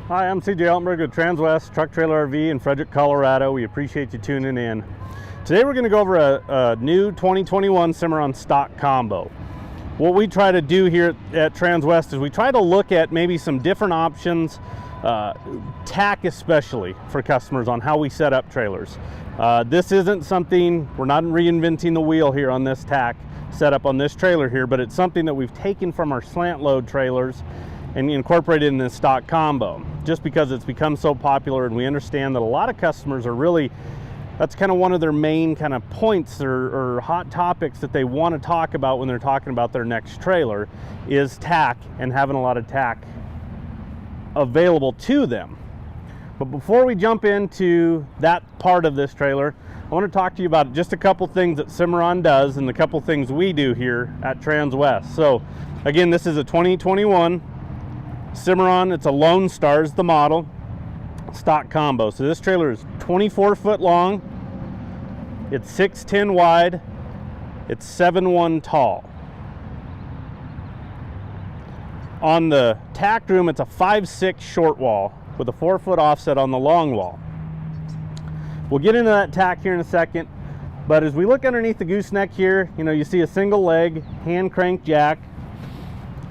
Hi, I'm CJ Altenberg with Transwest Truck Trailer RV in Frederick, Colorado. We appreciate you tuning in. Today we're going to go over a new 2021 Cimarron stock combo. What we try to do here at Transwest is we try to look at maybe some different options, tack especially for customers on how we set up trailers. This isn't something, we're not reinventing the wheel here on this tack setup on this trailer here, but it's something that we've taken from our slant load trailers and incorporated in this stock combo, just because it's become so popular, and we understand that a lot of customers are really, that's kind of one of their main kind of points or hot topics that they want to talk about when they're talking about their next trailer, is tack and having a lot of tack available to them. But before we jump into that part of this trailer, I want to talk to you about just a couple things that Cimarron does and the couple things we do here at Transwest. So again, this is a 2021 Cimarron, it's a Lonestar is the model, stock combo. So this trailer is 24 foot long, it's 6'10" wide, it's 7'1" tall. On the Tack Room, it's a 5'6" short wall with a 4-foot offset on the long wall. We'll get into that tack here in a second, but as we look underneath the gooseneck here, you see a single leg hand crank jack.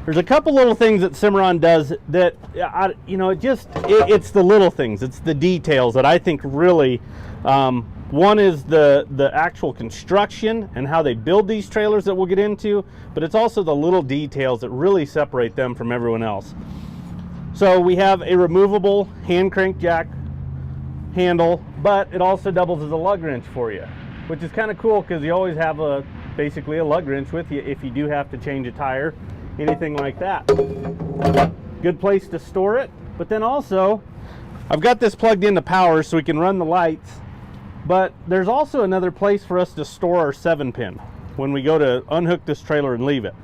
There's a couple little things that Cimarron does that, it's the little things, it's the details that I think really, one is the actual construction and how they build these trailers that we'll get into, but it's also the little details that really separate them from everyone else. So we have a removable hand crank jack handle, but it also doubles as a lug wrench for you, which is kind of cool because you always have basically a lug wrench with you if you do have to change a tire, anything like that. Good place to store it. But then also, I've got this plugged into power so we can run the lights, but there's also another place for us to store our 7-pin when we go to unhook this trailer and leave it.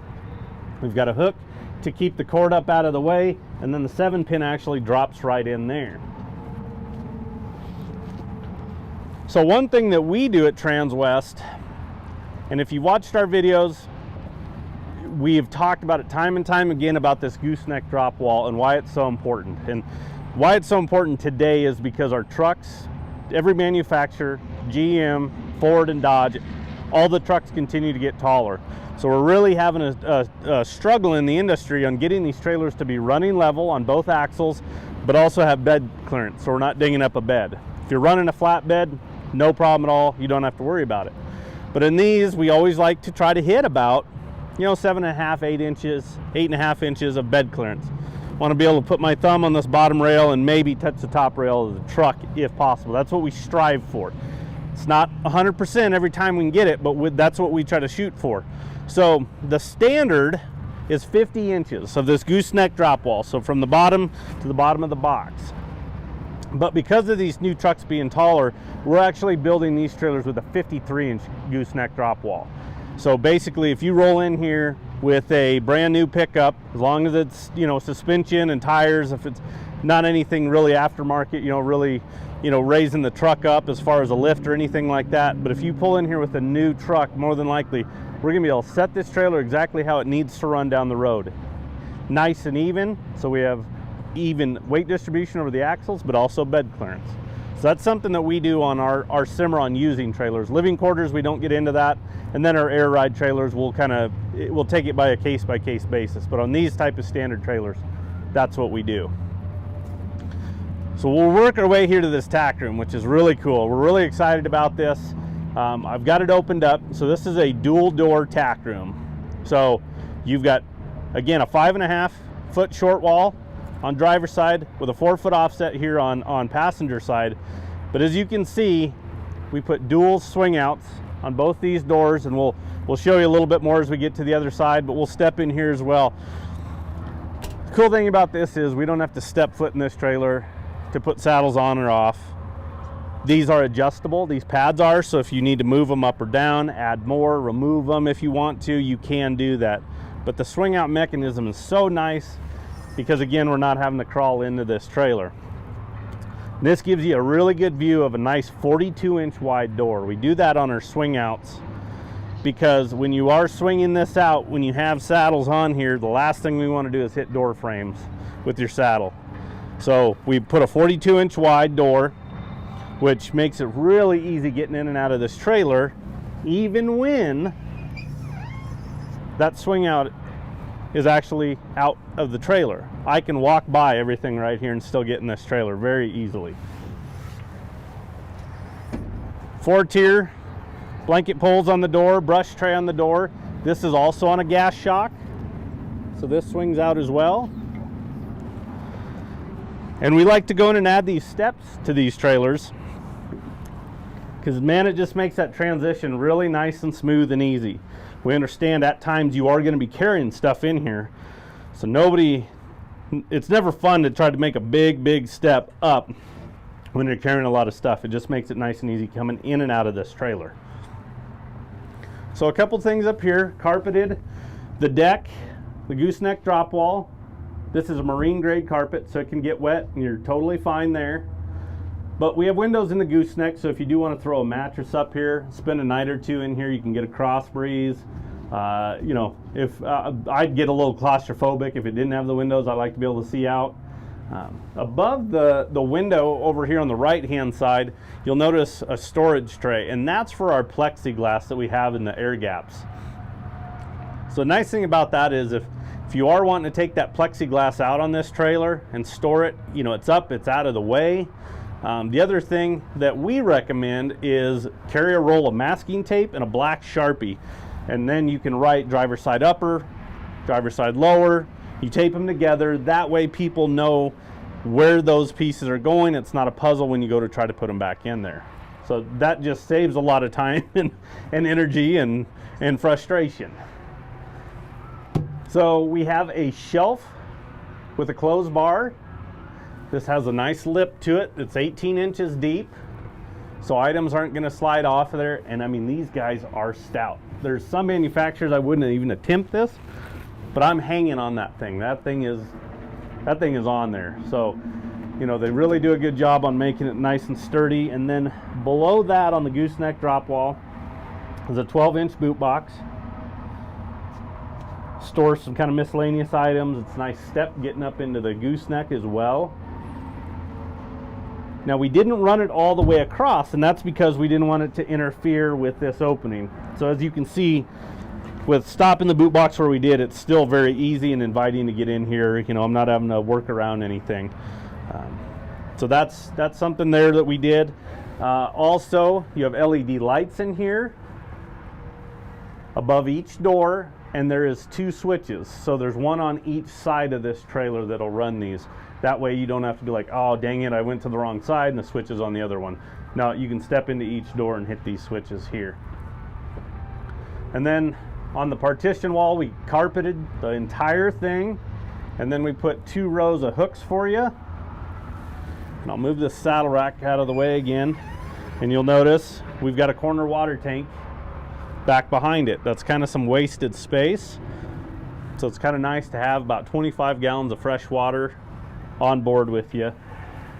We've got a hook to keep the cord up out of the way, and then the 7-pin actually drops right in there. So one thing that we do at Transwest, and if you watched our videos, we have talked about it time and time again about this gooseneck drop wall and why it's so important. And why it's so important today is because our trucks, every manufacturer, GM, Ford, and Dodge, all the trucks continue to get taller. So we're really having a struggle in the industry on getting these trailers to be running level on both axles, but also have bed clearance, so we're not dinging up a bed. If you're running a flat bed, no problem at all, you don't have to worry about it. But in these, we always like to try to hit about 7.5, 8 inches, 8.5 inches of bed clearance. Want to be able to put my thumb on this bottom rail and maybe touch the top rail of the truck if possible. That's what we strive for. It's not 100% every time we can get it, but that's what we try to shoot for. So the standard is 50 inches of this gooseneck drop wall, so from the bottom to the bottom of the box. But because of these new trucks being taller, we're actually building these trailers with a 53-inch gooseneck drop wall. So basically, if you roll in here with a brand new pickup, as long as it's, suspension and tires, if it's not anything really aftermarket, really, raising the truck up as far as a lift or anything like that. But if you pull in here with a new truck, more than likely, we're gonna be able to set this trailer exactly how it needs to run down the road. Nice and even, so we have even weight distribution over the axles, but also bed clearance. So that's something that we do on our Cimarron using trailers. Living quarters, we don't get into that. And then our air ride trailers, we'll take it by a case-by-case basis. But on these type of standard trailers, that's what we do. So we'll work our way here to this tack room, which is really cool. We're really excited about this. I've got it opened up. So this is a dual door tack room. So you've got, again, a 5.5 foot short wall on driver's side with a 4-foot offset here on passenger side. But as you can see, we put dual swing outs on both these doors, and we'll show you a little bit more as we get to the other side, but we'll step in here as well. The cool thing about this is we don't have to step foot in this trailer to put saddles on or off. These are adjustable, these pads are, so if you need to move them up or down, add more, remove them if you want to, you can do that. But the swing out mechanism is so nice because, again, we're not having to crawl into this trailer. This gives you a really good view of a nice 42-inch wide door. We do that on our swing outs because when you are swinging this out, when you have saddles on here, the last thing we want to do is hit door frames with your saddle. So we put a 42-inch wide door, which makes it really easy getting in and out of this trailer, even when that swing out is actually out of the trailer. I can walk by everything right here and still get in this trailer very easily. 4-tier blanket poles on the door, brush tray on the door. This is also on a gas shock, so this swings out as well. And we like to go in and add these steps to these trailers because, man, it just makes that transition really nice and smooth and easy. We understand at times you are going to be carrying stuff in here, so it's never fun to try to make a big step up when you're carrying a lot of stuff. It just makes it nice and easy coming in and out of this trailer. So a couple things up here: carpeted the deck, the gooseneck drop wall. This is a marine grade carpet, so it can get wet and you're totally fine there. But we have windows in the gooseneck, so if you do want to throw a mattress up here, spend a night or two in here, you can get a cross breeze. You know, if I'd get a little claustrophobic if it didn't have the windows. I like to be able to see out. Above the window over here on the right hand side, you'll notice a storage tray, and that's for our plexiglass that we have in the air gaps. So the nice thing about that is if you are wanting to take that plexiglass out on this trailer and store it, you know, it's up, it's out of the way. The other thing that we recommend is carry a roll of masking tape and a black Sharpie, and then you can write driver side upper, driver side lower. You tape them together, that way people know where those pieces are going. It's not a puzzle when you go to try to put them back in there. So that just saves a lot of time and energy and frustration. So we have a shelf with a closed bar. This has a nice lip to it. It's 18 inches deep, so items aren't going to slide off of there. And I mean, these guys are stout. There's some manufacturers I wouldn't even attempt this, but I'm hanging on that thing. That thing is on there. So, you know, they really do a good job on making it nice and sturdy. And then below that on the gooseneck drop wall is a 12-inch boot box. Store some kind of miscellaneous items. It's a nice step getting up into the gooseneck as well. Now, we didn't run it all the way across, and that's because we didn't want it to interfere with this opening. So as you can see, with stopping the boot box where we did, it's still very easy and inviting to get in here. You know, I'm not having to work around anything. So that's something there that we did. Also, you have LED lights in here above each door, and there is 2 switches. So there's one on each side of this trailer that'll run these. That way you don't have to be like, oh, dang it, I went to the wrong side and the switch is on the other one. No, you can step into each door and hit these switches here. And then on the partition wall, we carpeted the entire thing, and then we put 2 rows of hooks for you. And I'll move this saddle rack out of the way again, and you'll notice we've got a corner water tank back behind it. That's kind of some wasted space, so it's kind of nice to have about 25 gallons of fresh water on board with you.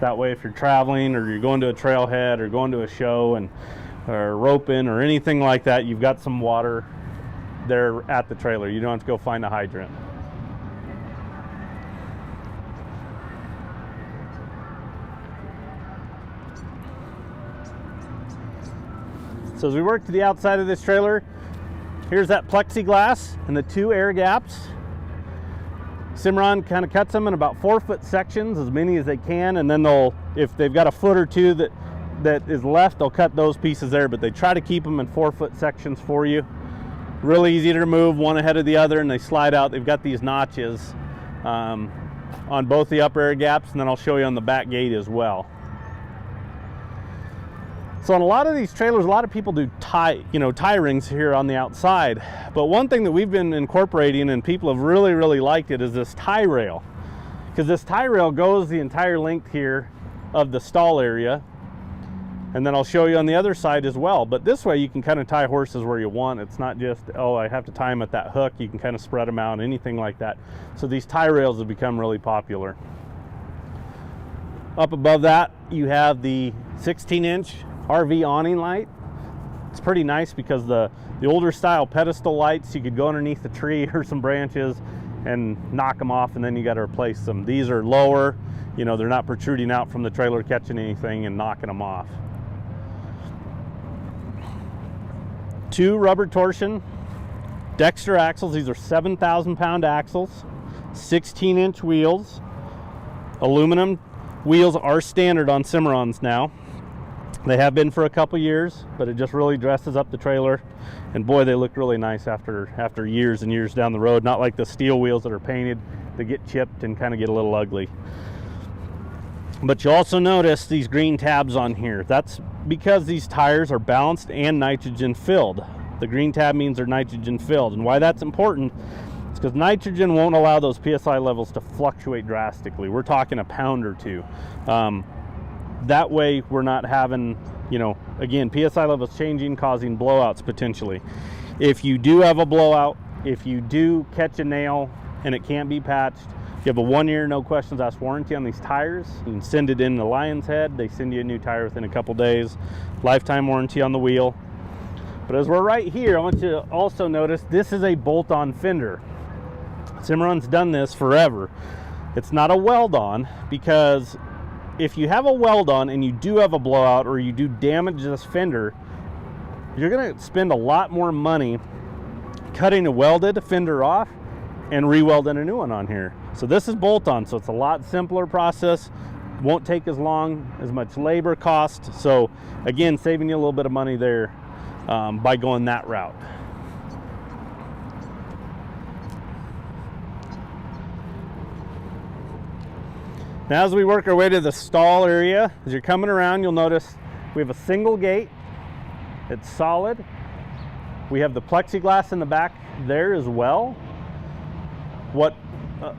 That way if you're traveling or you're going to a trailhead or going to a show or roping or anything like that, you've got some water there at the trailer. You don't have to go find a hydrant. So as we work to the outside of this trailer, here's that plexiglass and the 2 air gaps. Cimarron kind of cuts them in about 4-foot sections, as many as they can, and then if they've got a foot or two that is left, they'll cut those pieces there, but they try to keep them in 4-foot sections for you. Really easy to remove, one ahead of the other, and they slide out. They've got these notches on both the upper air gaps, and then I'll show you on the back gate as well. So on a lot of these trailers, a lot of people do tie rings here on the outside. But one thing that we've been incorporating and people have really liked it is this tie rail. Because this tie rail goes the entire length here of the stall area. And then I'll show you on the other side as well. But this way you can kind of tie horses where you want. It's not just, oh, I have to tie them at that hook. You can kind of spread them out, anything like that. So these tie rails have become really popular. Up above that, you have the 16-inch RV awning light. It's pretty nice because the older style pedestal lights, you could go underneath the tree or some branches and knock them off, and then you got to replace them. These are lower, you know, they're not protruding out from the trailer, catching anything and knocking them off. 2 rubber torsion Dexter axles. These are 7,000 pound axles, 16-inch wheels. Aluminum wheels are standard on Cimarrons now. They have been for a couple years, but it just really dresses up the trailer, and boy, they look really nice after years and years down the road. Not like the steel wheels that are painted, they get chipped and kind of get a little ugly. But you also notice these green tabs on here. That's because these tires are balanced and nitrogen filled. The green tab means they're nitrogen filled, and why that's important is because nitrogen won't allow those PSI levels to fluctuate drastically. We're talking a pound or two. That way we're not having, you know, again, PSI levels changing, causing blowouts potentially. If you do have a blowout, if you do catch a nail and it can't be patched, you have a 1-year, no questions asked warranty on these tires. You can send it in the Lion's Head. They send you a new tire within a couple days. Lifetime warranty on the wheel. But as we're right here, I want you to also notice this is a bolt-on fender. Cimarron's done this forever. It's not a weld-on, because if you have a weld-on and you do have a blowout or you do damage this fender, you're going to spend a lot more money cutting a welded fender off and re-welding a new one on here. So this is bolt-on, so it's a lot simpler process. Won't take as long, as much labor cost. So again, saving you a little bit of money there by going that route. Now as we work our way to the stall area, as you're coming around, you'll notice we have a single gate. It's solid. We have the plexiglass in the back there as well. What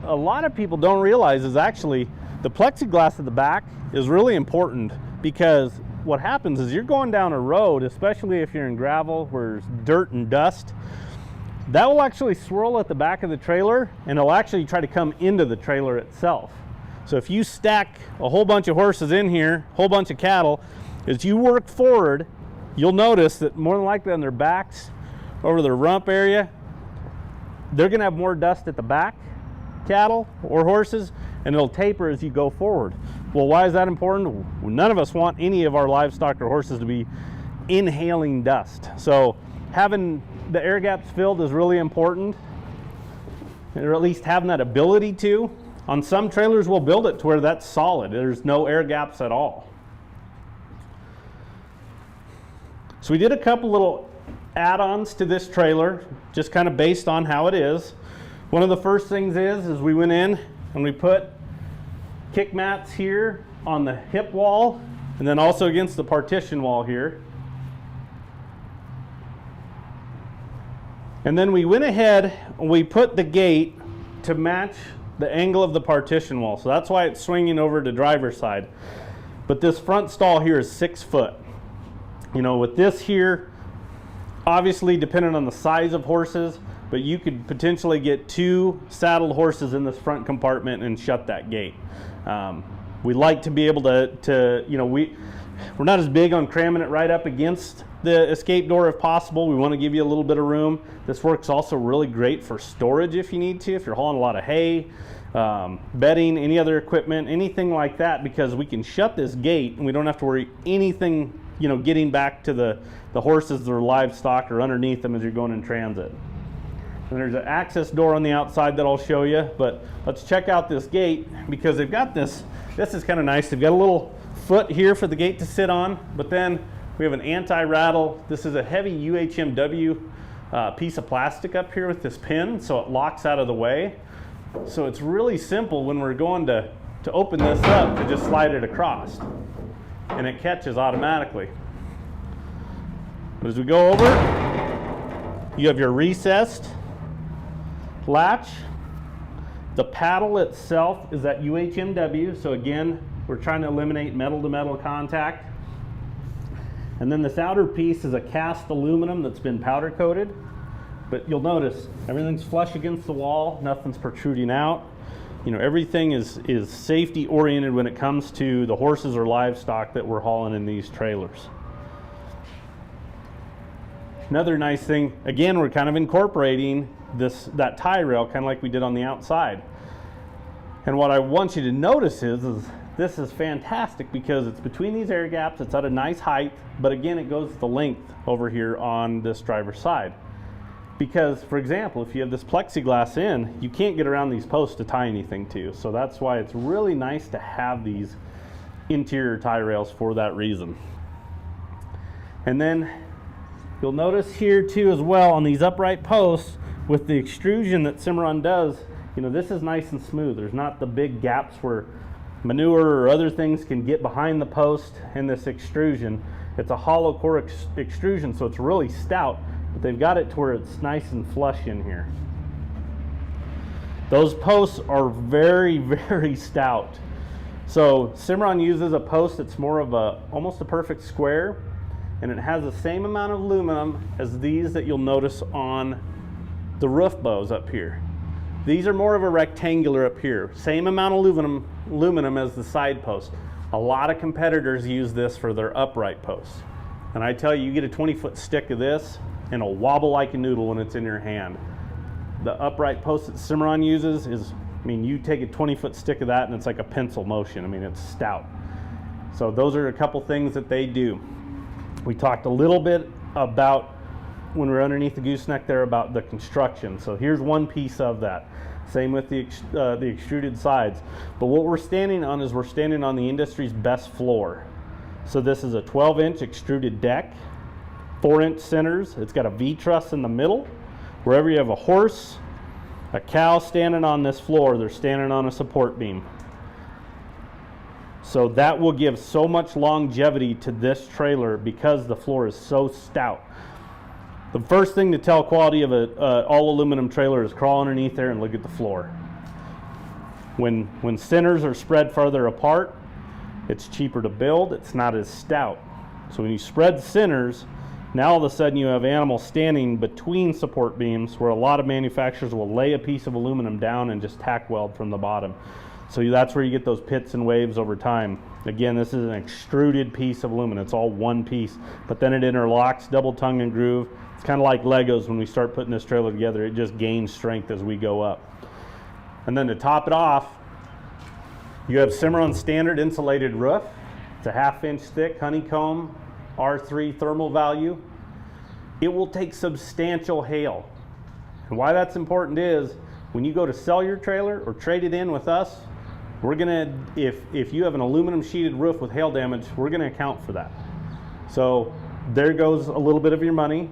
a lot of people don't realize is actually the plexiglass at the back is really important, because what happens is you're going down a road, especially if you're in gravel where there's dirt and dust, that will actually swirl at the back of the trailer, and it'll actually try to come into the trailer itself. So if you stack a whole bunch of horses in here, a whole bunch of cattle, as you work forward, you'll notice that more than likely on their backs, over their rump area, they're going to have more dust at the back, cattle or horses, and it'll taper as you go forward. Well, why is that important? None of us want any of our livestock or horses to be inhaling dust. So having the air gaps filled is really important, or at least having that ability to. On some trailers, we'll build it to where that's solid. There's no air gaps at all. So we did a couple little add-ons to this trailer, just kind of based on how it is. One of the first things is we went in and we put kick mats here on the hip wall, and then also against the partition wall here. And then we went ahead and we put the gate to match the angle of the partition wall. So that's why it's swinging over to driver's side. But this front stall here is 6 foot. You know, with this here, obviously depending on the size of horses, but you could potentially get 2 saddled horses in this front compartment and shut that gate. We like to be able to you know, we're not as big on cramming it right up against the escape door if possible. We want to give you a little bit of room. This works also really great for storage if you need to, if you're hauling a lot of hay, bedding, any other equipment, anything like that, because we can shut this gate and we don't have to worry anything, you know, getting back to the horses or livestock or underneath them as you're going in transit. And there's an access door on the outside that I'll show you, but let's check out this gate, because they've got this is kind of nice. They've got a little foot here for the gate to sit on, but then we have an anti-rattle. This is a heavy UHMW piece of plastic up here with this pin, so it locks out of the way. So it's really simple when we're going to open this up to just slide it across, and it catches automatically. But as we go over, you have your recessed latch. The paddle itself is that UHMW, so again, we're trying to eliminate metal-to-metal contact. And then this outer piece is a cast aluminum that's been powder coated. But you'll notice everything's flush against the wall, nothing's protruding out. You know, everything is safety oriented when it comes to the horses or livestock that we're hauling in these trailers. Another nice thing, again, we're kind of incorporating that tie rail, kind of like we did on the outside. And what I want you to notice is this is fantastic because it's between these air gaps, it's at a nice height, but again, it goes the length over here on this driver's side. Because, for example, if you have this plexiglass in, you can't get around these posts to tie anything to. So that's why it's really nice to have these interior tie rails for that reason. And then you'll notice here too as well on these upright posts with the extrusion that Cimarron does, you know, this is nice and smooth. There's not the big gaps where manure or other things can get behind the post in this extrusion. It's a hollow core extrusion, so it's really stout, but they've got it to where it's nice and flush in here. Those posts are very, very stout. So Cimarron uses a post that's more of almost a perfect square, and it has the same amount of aluminum as these that you'll notice on the roof bows up here. These are more of a rectangular up here. Same amount of aluminum as the side post. A lot of competitors use this for their upright posts. And I tell you, you get a 20-foot stick of this and it'll wobble like a noodle when it's in your hand. The upright post that Cimarron uses is, I mean, you take a 20-foot stick of that and it's like a pencil motion. I mean, it's stout. So those are a couple things that they do. We talked a little bit about, when we're underneath the gooseneck there, about the construction. So here's one piece of that. Same with the extruded sides. But what we're standing on is we're standing on the industry's best floor. So this is a 12-inch extruded deck, 4-inch centers. It's got a V-truss in the middle. Wherever you have a horse, a cow standing on this floor, they're standing on a support beam. So that will give so much longevity to this trailer because the floor is so stout. The first thing to tell quality of an all aluminum trailer is crawl underneath there and look at the floor. When centers are spread farther apart, it's cheaper to build, it's not as stout. So when you spread centers, now all of a sudden you have animals standing between support beams where a lot of manufacturers will lay a piece of aluminum down and just tack weld from the bottom. So that's where you get those pits and waves over time. Again, this is an extruded piece of aluminum. It's all one piece, but then it interlocks, double tongue and groove. It's kind of like Legos. When we start putting this trailer together, it just gains strength as we go up. And then to top it off, you have Cimarron standard insulated roof. It's a 1/2 inch thick, honeycomb, R3 thermal value. It will take substantial hail. And why that's important is, when you go to sell your trailer or trade it in with us, we're gonna, if you have an aluminum sheeted roof with hail damage, we're gonna account for that. So there goes a little bit of your money,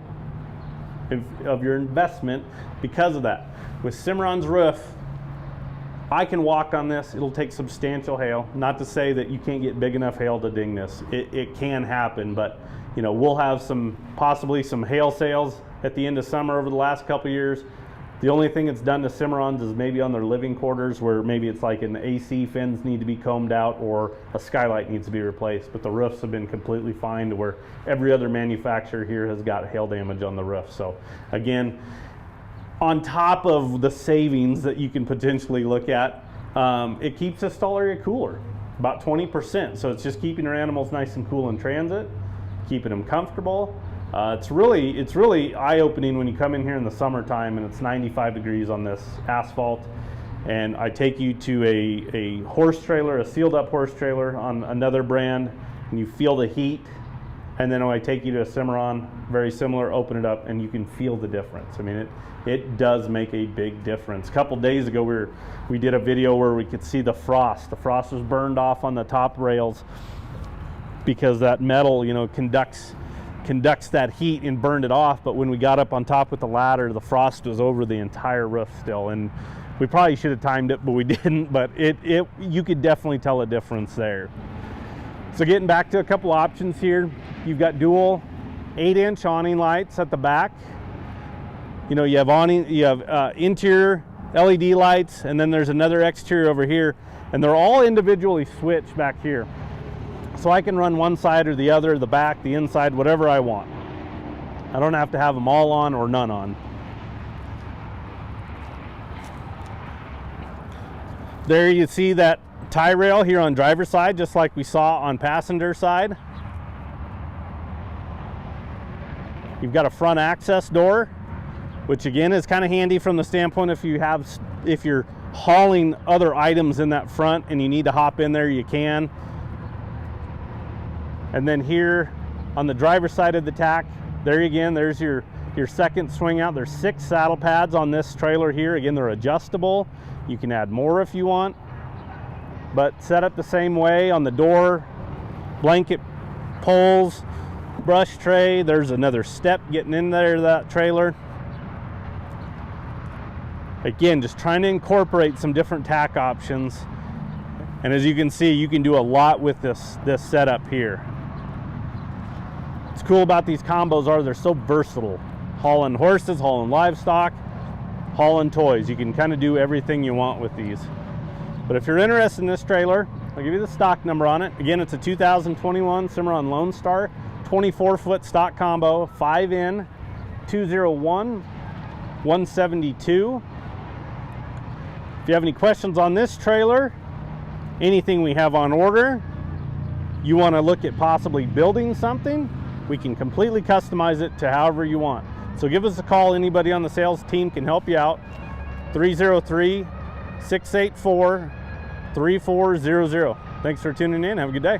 of your investment because of that. With Cimarron's roof, I can walk on this. It'll take substantial hail. Not to say that you can't get big enough hail to ding this. It can happen, but you know, we'll have possibly some hail sales at the end of summer over the last couple years. The only thing it's done to Cimarrons is maybe on their living quarters, where maybe it's like an AC fins need to be combed out or a skylight needs to be replaced. But the roofs have been completely fine, to where every other manufacturer here has got hail damage on the roof. So again, on top of the savings that you can potentially look at, it keeps the stall area cooler, about 20%. So it's just keeping your animals nice and cool in transit, keeping them comfortable. It's really eye-opening when you come in here in the summertime and it's 95 degrees on this asphalt, and I take you to a horse trailer, a sealed up horse trailer on another brand, and you feel the heat, and then when I take you to a Cimarron, very similar, open it up and you can feel the difference. I mean, it does make a big difference. A couple days ago we did a video where we could see the frost. The frost was burned off on the top rails because that metal, you know, conducts that heat and burned it off. But when we got up on top with the ladder, the frost was over the entire roof still, and we probably should have timed it, but we didn't. But you could definitely tell a difference there. So getting back to a couple options here, you've got dual 8-inch awning lights at the back. You know, you have interior LED lights, and then there's another exterior over here, and they're all individually switched back here. So I can run one side or the other, the back, the inside, whatever I want. I don't have to have them all on or none on. There you see that tie rail here on driver's side, just like we saw on passenger side. You've got a front access door which again is kind of handy from the standpoint if you're hauling other items in that front and you need to hop in there, you can. And then here on the driver's side of the Tack, there again, there's your second swing out. There's 6 saddle pads on this trailer here. Again, they're adjustable. You can add more if you want, but set up the same way on the door, blanket poles, brush tray. There's another step getting in there to that trailer. Again, just trying to incorporate some different tack options. And as you can see, you can do a lot with this setup here. What's cool about these combos are they're so versatile. Hauling horses, hauling livestock, hauling toys. You can kind of do everything you want with these. But if you're interested in this trailer, I'll give you the stock number on it. Again, it's a 2021 Cimarron Lonestar, 24-foot stock combo, 5N201172. If you have any questions on this trailer, anything we have on order, you want to look at possibly building something, we can completely customize it to however you want. So give us a call. Anybody on the sales team can help you out. 303-684-3400. Thanks for tuning in. Have a good day.